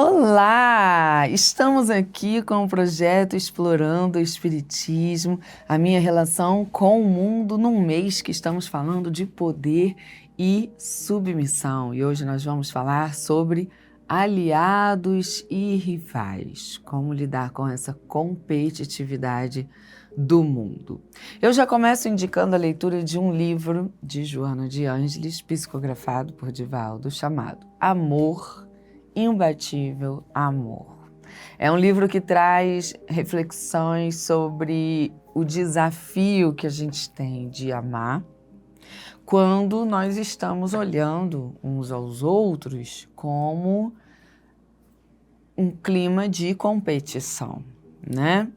Olá! Estamos aqui com o projeto Explorando o Espiritismo, a minha relação com o mundo num mês que estamos falando de poder e submissão. E hoje nós vamos falar sobre aliados e rivais, como lidar com essa competitividade do mundo. Eu já começo indicando a leitura de um livro de Joana de Ângeles, psicografado por Divaldo, chamado Amor, Imbatível Amor. É um livro que traz reflexões sobre o desafio que a gente tem de amar quando nós estamos olhando uns aos outros como um clima de competição, né?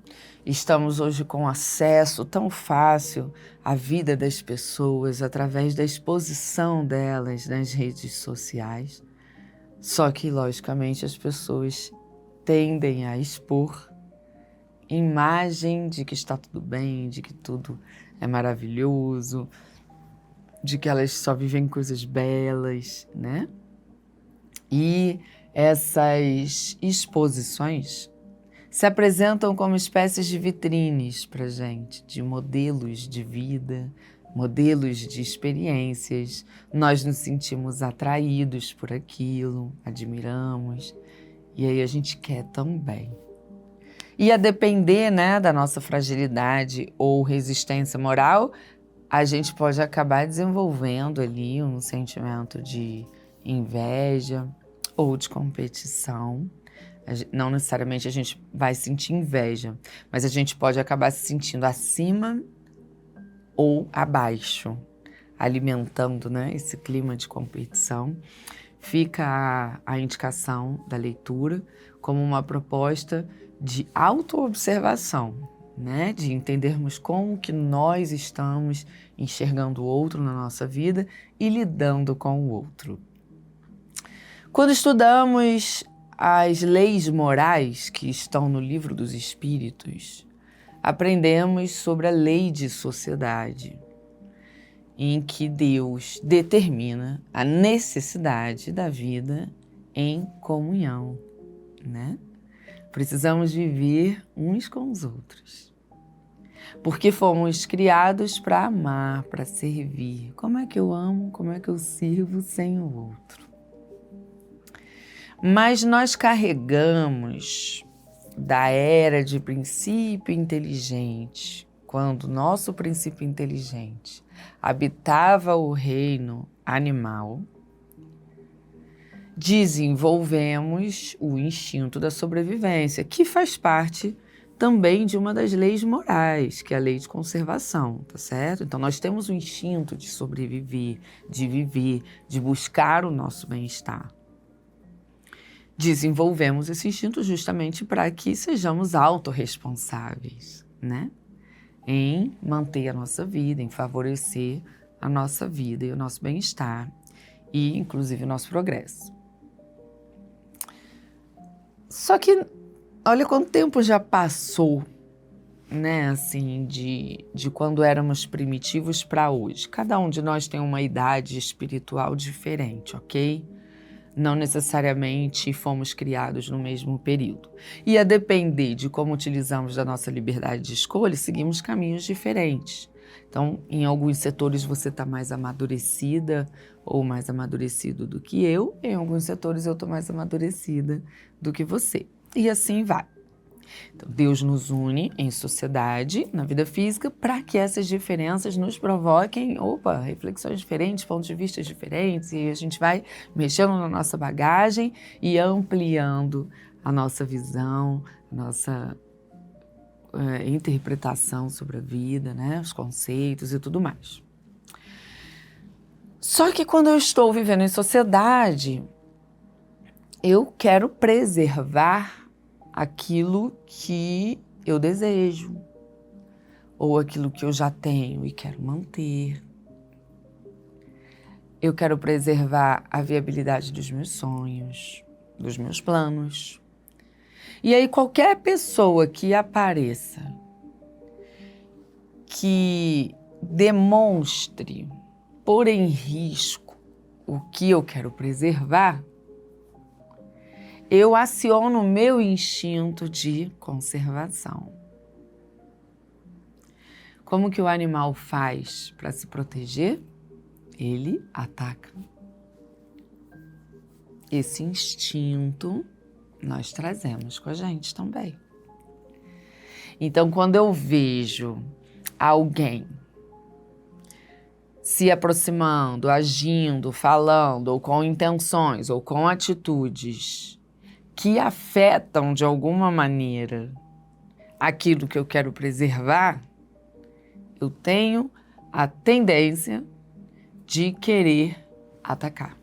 Estamos hoje com acesso tão fácil à vida das pessoas através da exposição delas nas redes sociais. Só que, logicamente, as pessoas tendem a expor imagem de que está tudo bem, de que tudo é maravilhoso, de que elas só vivem coisas belas, né? E essas exposições se apresentam como espécies de vitrines para gente, de modelos de vida, modelos de experiências. Nós nos sentimos atraídos por aquilo, admiramos, e aí a gente quer também. E a depender, né, da nossa fragilidade ou resistência moral, a gente pode acabar desenvolvendo ali um sentimento de inveja ou de competição. Não necessariamente a gente vai sentir inveja, mas a gente pode acabar se sentindo acima ou abaixo, alimentando, né, esse clima de competição. Fica a indicação da leitura como uma proposta de autoobservação, né, de entendermos como que nós estamos enxergando o outro na nossa vida e lidando com o outro. Quando estudamos as leis morais que estão no Livro dos Espíritos, aprendemos sobre a lei de sociedade, em que Deus determina a necessidade da vida em comunhão, né? Precisamos viver uns com os outros, porque fomos criados para amar, para servir. Como é que eu amo, como é que eu sirvo sem o outro? Mas nós carregamos da era de princípio inteligente, quando nosso princípio inteligente habitava o reino animal, desenvolvemos o instinto da sobrevivência, que faz parte também de uma das leis morais, que é a lei de conservação, tá certo? Então nós temos o instinto de sobreviver, de viver, de buscar o nosso bem-estar. Desenvolvemos esse instinto justamente para que sejamos autorresponsáveis, né? Em manter a nossa vida, em favorecer a nossa vida e o nosso bem-estar e, inclusive, o nosso progresso. Só que, olha quanto tempo já passou, né, assim, de quando éramos primitivos para hoje. Cada um de nós tem uma idade espiritual diferente, ok? Não necessariamente fomos criados no mesmo período. E a depender de como utilizamos da nossa liberdade de escolha, seguimos caminhos diferentes. Então, em alguns setores você está mais amadurecida ou mais amadurecido do que eu, em alguns setores eu estou mais amadurecida do que você. E assim vai. Então, Deus nos une em sociedade, na vida física, para que essas diferenças nos provoquem, reflexões diferentes, pontos de vista diferentes, e a gente vai mexendo na nossa bagagem e ampliando a nossa visão, a nossa interpretação sobre a vida, né, os conceitos e tudo mais. Só que quando eu estou vivendo em sociedade, eu quero preservar aquilo que eu desejo, ou aquilo que eu já tenho e quero manter. Eu quero preservar a viabilidade dos meus sonhos, dos meus planos. E aí qualquer pessoa que apareça, que demonstre, pôr em risco o que eu quero preservar, eu aciono o meu instinto de conservação. Como que o animal faz para se proteger? Ele ataca. Esse instinto nós trazemos com a gente também. Então, quando eu vejo alguém se aproximando, agindo, falando, ou com intenções, ou com atitudes que afetam de alguma maneira aquilo que eu quero preservar, eu tenho a tendência de querer atacar.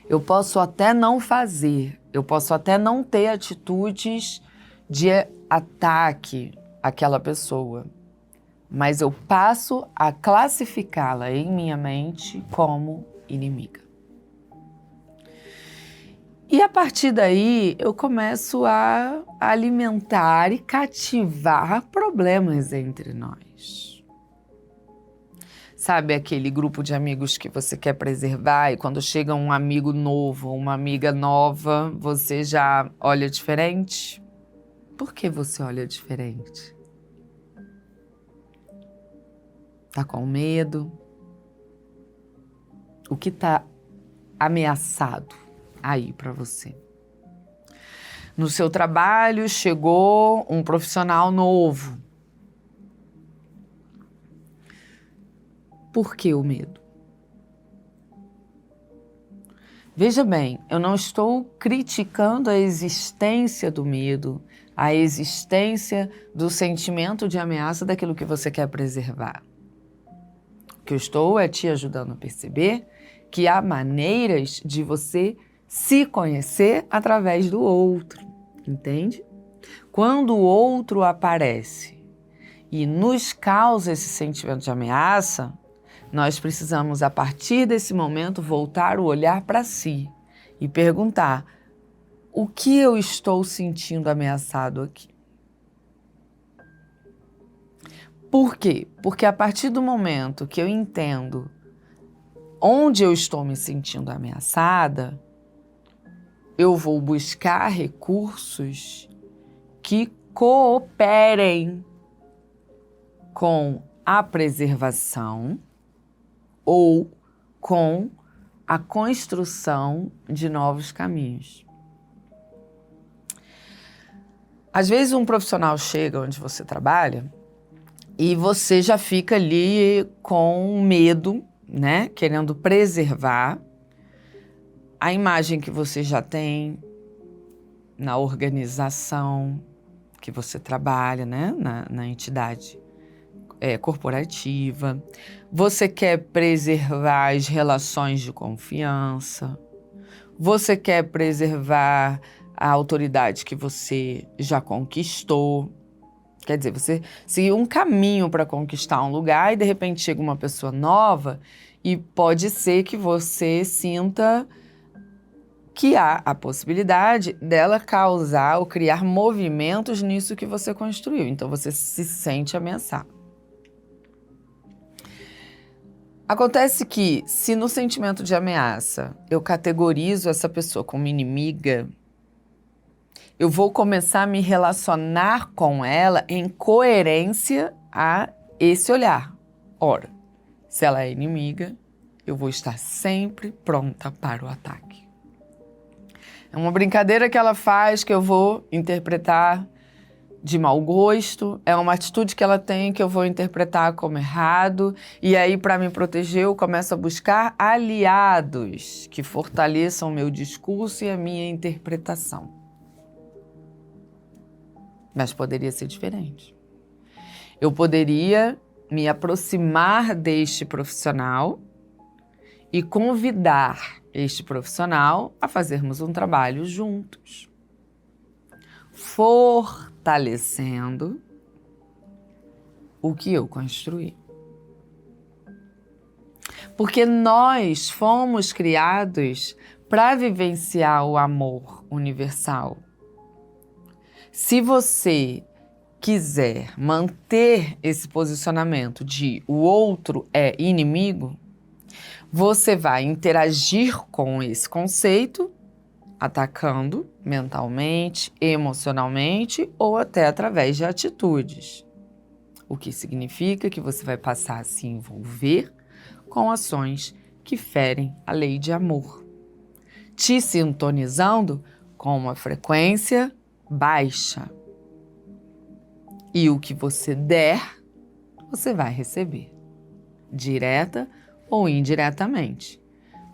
Eu posso até não fazer, eu posso até não ter atitudes de ataque àquela pessoa, mas eu passo a classificá-la em minha mente como inimiga. E a partir daí eu começo a alimentar e cativar problemas entre nós. Sabe aquele grupo de amigos que você quer preservar e quando chega um amigo novo, uma amiga nova, você já olha diferente? Por que você olha diferente? Tá com medo? O que tá ameaçado aí para você? No seu trabalho chegou um profissional novo. Por que o medo? Veja bem, eu não estou criticando a existência do medo, a existência do sentimento de ameaça daquilo que você quer preservar. O que eu estou é te ajudando a perceber que há maneiras de você se conhecer através do outro, entende? Quando o outro aparece e nos causa esse sentimento de ameaça, nós precisamos, a partir desse momento, voltar o olhar para si e perguntar: o que eu estou sentindo ameaçado aqui? Por quê? Porque a partir do momento que eu entendo onde eu estou me sentindo ameaçada, eu vou buscar recursos que cooperem com a preservação ou com a construção de novos caminhos. Às vezes um profissional chega onde você trabalha e você já fica ali com medo, né? Querendo preservar a imagem que você já tem na organização que você trabalha, né? Na entidade corporativa. Você quer preservar as relações de confiança. Você quer preservar a autoridade que você já conquistou. Quer dizer, você seguiu um caminho para conquistar um lugar e de repente chega uma pessoa nova e pode ser que você sinta que há a possibilidade dela causar ou criar movimentos nisso que você construiu. Então você se sente ameaçado. Acontece que, se no sentimento de ameaça eu categorizo essa pessoa como inimiga, eu vou começar a me relacionar com ela em coerência a esse olhar. Ora, se ela é inimiga, eu vou estar sempre pronta para o ataque. É uma brincadeira que ela faz que eu vou interpretar de mau gosto, é uma atitude que ela tem que eu vou interpretar como errado, e aí, para me proteger, eu começo a buscar aliados que fortaleçam o meu discurso e a minha interpretação. Mas poderia ser diferente. Eu poderia me aproximar deste profissional e convidar este profissional a fazermos um trabalho juntos, fortalecendo o que eu construí. Porque nós fomos criados para vivenciar o amor universal. Se você quiser manter esse posicionamento de o outro é inimigo, você vai interagir com esse conceito atacando mentalmente, emocionalmente ou até através de atitudes. O que significa que você vai passar a se envolver com ações que ferem a lei de amor, te sintonizando com uma frequência baixa. E o que você der, você vai receber, direta ou indiretamente.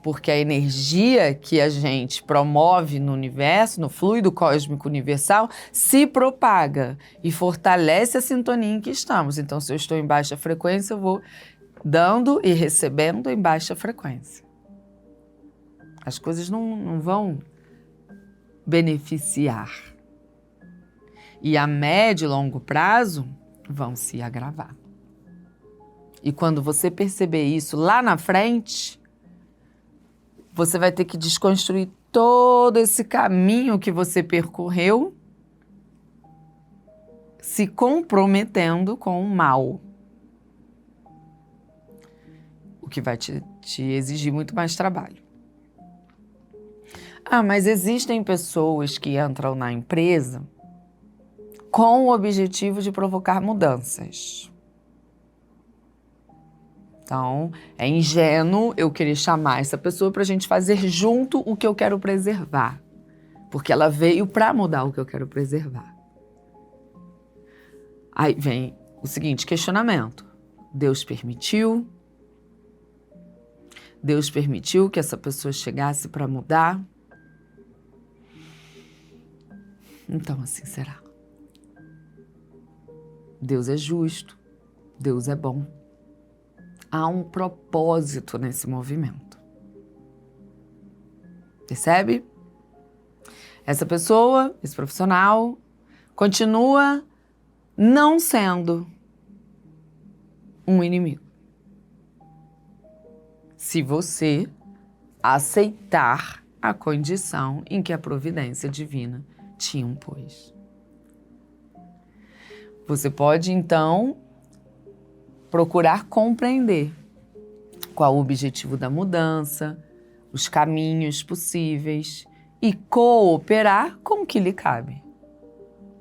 Porque a energia que a gente promove no universo, no fluido cósmico universal, se propaga e fortalece a sintonia em que estamos. Então, se eu estou em baixa frequência, eu vou dando e recebendo em baixa frequência. As coisas não vão beneficiar. E a médio e longo prazo vão se agravar. E quando você perceber isso lá na frente, você vai ter que desconstruir todo esse caminho que você percorreu, se comprometendo com o mal. O que vai te exigir muito mais trabalho. Mas existem pessoas que entram na empresa com o objetivo de provocar mudanças. Então, é ingênuo eu querer chamar essa pessoa para a gente fazer junto o que eu quero preservar. Porque ela veio para mudar o que eu quero preservar. Aí vem o seguinte questionamento. Deus permitiu que essa pessoa chegasse para mudar? Então assim será. Deus é justo, Deus é bom. Há um propósito nesse movimento. Percebe? Essa pessoa, esse profissional, continua não sendo um inimigo. Se você aceitar a condição em que a providência divina te impôs. Você pode, então, procurar compreender qual o objetivo da mudança, os caminhos possíveis e cooperar com o que lhe cabe,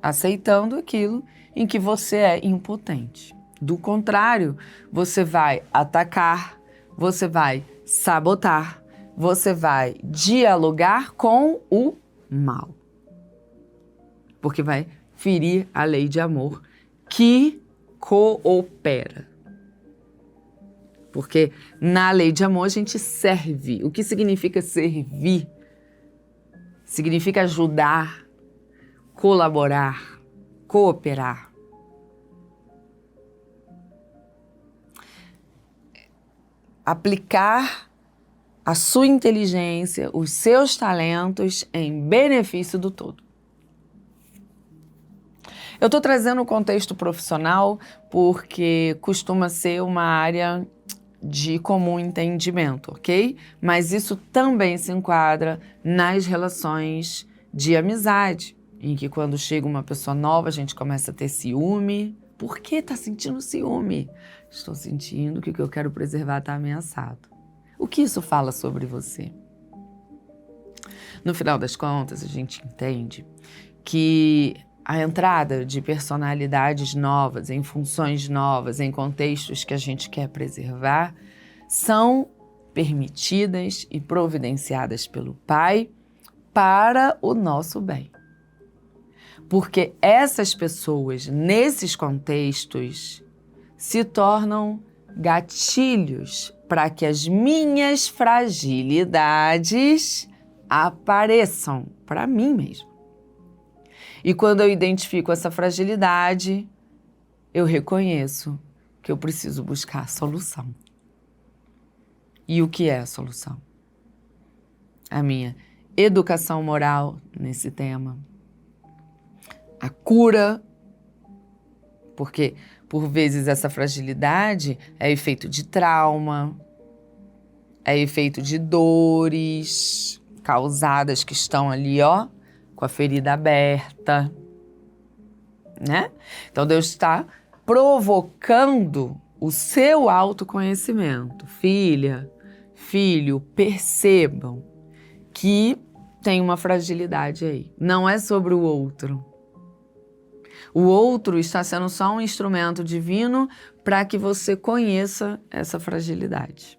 aceitando aquilo em que você é impotente. Do contrário, você vai atacar, você vai sabotar, você vai dialogar com o mal. Porque vai ferir a lei de amor que coopera. Porque na lei de amor a gente serve. O que significa servir? Significa ajudar, colaborar, cooperar. Aplicar a sua inteligência, os seus talentos em benefício do todo. Eu estou trazendo o contexto profissional porque costuma ser uma área de comum entendimento, ok? Mas isso também se enquadra nas relações de amizade, em que quando chega uma pessoa nova a gente começa a ter ciúme. Por que está sentindo ciúme? Estou sentindo que o que eu quero preservar está ameaçado. O que isso fala sobre você? No final das contas, a gente entende que a entrada de personalidades novas, em funções novas, em contextos que a gente quer preservar, são permitidas e providenciadas pelo Pai para o nosso bem. Porque essas pessoas, nesses contextos, se tornam gatilhos para que as minhas fragilidades apareçam para mim mesmo. E quando eu identifico essa fragilidade, eu reconheço que eu preciso buscar a solução. E o que é a solução? A minha educação moral nesse tema. A cura, porque por vezes essa fragilidade é efeito de trauma, é efeito de dores causadas que estão ali, ó, com a ferida aberta, né? Então Deus está provocando o seu autoconhecimento. Filha, filho, percebam que tem uma fragilidade aí. Não é sobre o outro. O outro está sendo só um instrumento divino para que você conheça essa fragilidade.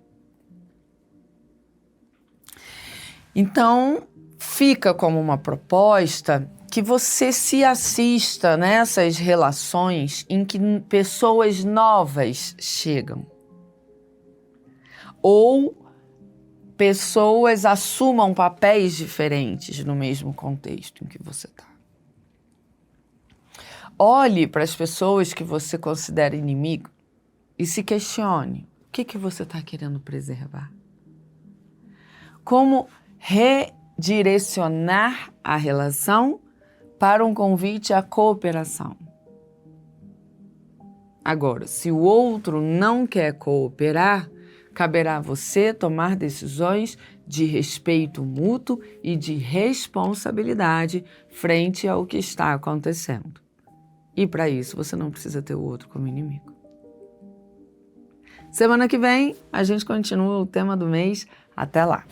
Então, fica como uma proposta que você se assista nessas relações em que pessoas novas chegam. Ou pessoas assumam papéis diferentes no mesmo contexto em que você está. Olhe para as pessoas que você considera inimigo e se questione: o que você está querendo preservar? Como redirecionar a relação para um convite à cooperação? Agora, se o outro não quer cooperar, caberá a você tomar decisões de respeito mútuo e de responsabilidade frente ao que está acontecendo. E para isso você não precisa ter o outro como inimigo. Semana que vem a gente continua o tema do mês. Até lá!